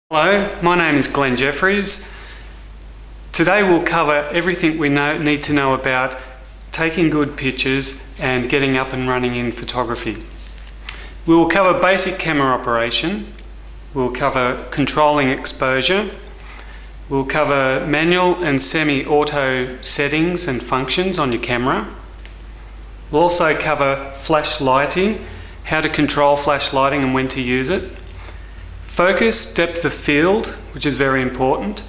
Hello, my name is Glenn Jeffries. Today we'll cover everything we need to know about taking good pictures and getting up and running in photography. We will cover basic camera operation, we'll cover controlling exposure, we'll cover manual and semi-auto settings and functions on your camera. We'll also cover flash lighting, how to control flash lighting and when to use it. Focus, depth of field, which is very important,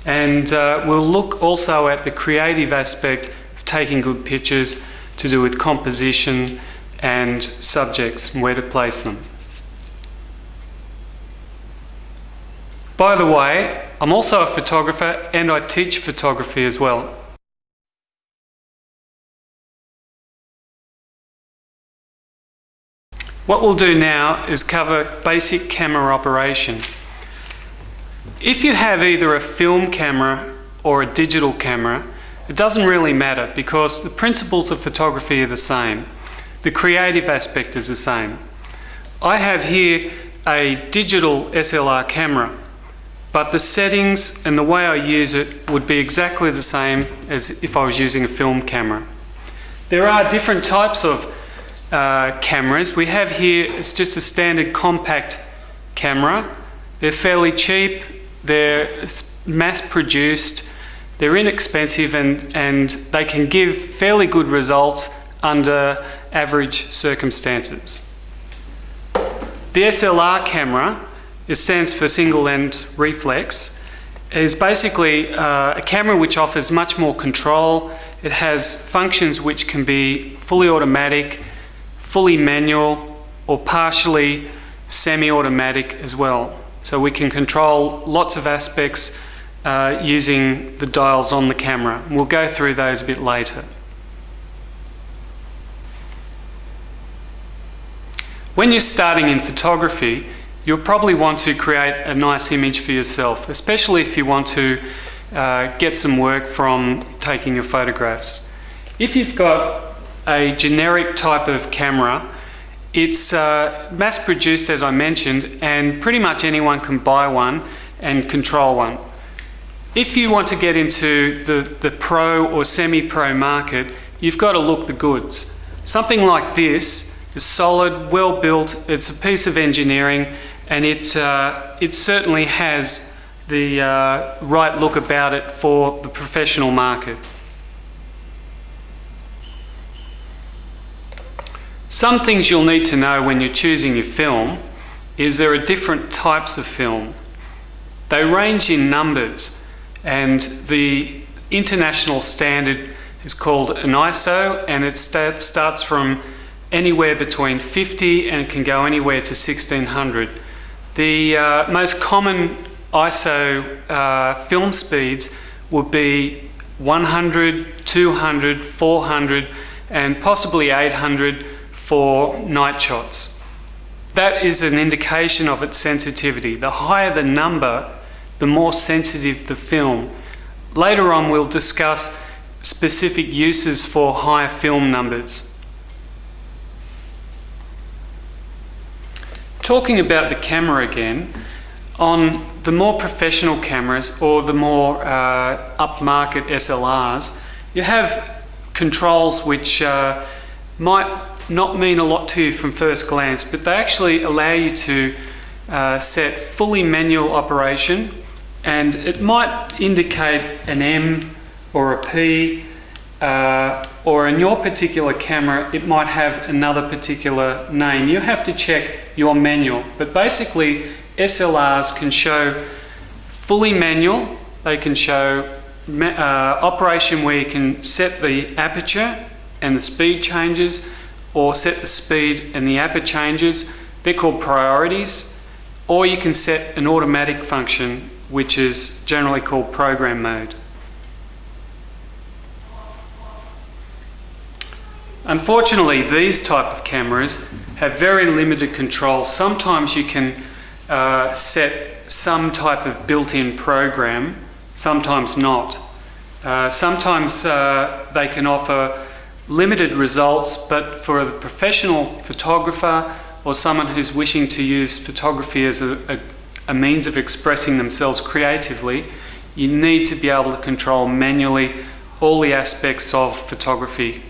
and we'll look also at the creative aspect of taking good pictures to do with composition and subjects and where to place them. By the way, I'm also a photographer and I teach photography as well. What we'll do now is cover basic camera operation. If you have either a film camera or a digital camera, it doesn't really matter because the principles of photography are the same. The creative aspect is the same. I have here a digital SLR camera, but the settings and the way I use it would be exactly the same as if I was using a film camera. There are different types of cameras. We have here, it's just a standard compact camera. They're fairly cheap, they're mass produced, they're inexpensive and they can give fairly good results under average circumstances. The SLR camera, it stands for single lens reflex, is basically a camera which offers much more control. It has functions which can be fully automatic, fully manual, or partially semi-automatic as well. So we can control lots of aspects using the dials on the camera. We'll go through those a bit later. When you're starting in photography, you'll probably want to create a nice image for yourself, especially if you want to get some work from taking your photographs. If you've got a generic type of camera, it's mass produced as I mentioned, and pretty much anyone can buy one and control one. If you want to get into the pro or semi-pro market, you've got to look the goods. Something like this is solid, well built, it's a piece of engineering, and it certainly has the right look about it for the professional market. Some things you'll need to know when you're choosing your film is there are different types of film. They range in numbers, and the international standard is called an ISO, and it starts from anywhere between 50 and it can go anywhere to 1600. The most common ISO film speeds would be 100, 200, 400 and possibly 800 for night shots. That is an indication of its sensitivity. The higher the number, the more sensitive the film. Later on we'll discuss specific uses for higher film numbers. Talking about the camera again, on the more professional cameras or the more upmarket SLRs, you have controls which might not mean a lot to you from first glance, but they actually allow you to set fully manual operation, and it might indicate an M or a P, or in your particular camera it might have another particular name. You have to check your manual, but basically SLRs can show fully manual. They can show operation where you can set the aperture and the speed changes, or set the speed and the aperture changes. They're called priorities. Or you can set an automatic function, which is generally called program mode. Unfortunately, these type of cameras have very limited control. Sometimes you can set some type of built-in program, sometimes not. Sometimes they can offer limited results, but for the professional photographer or someone who's wishing to use photography as a means of expressing themselves creatively, you need to be able to control manually all the aspects of photography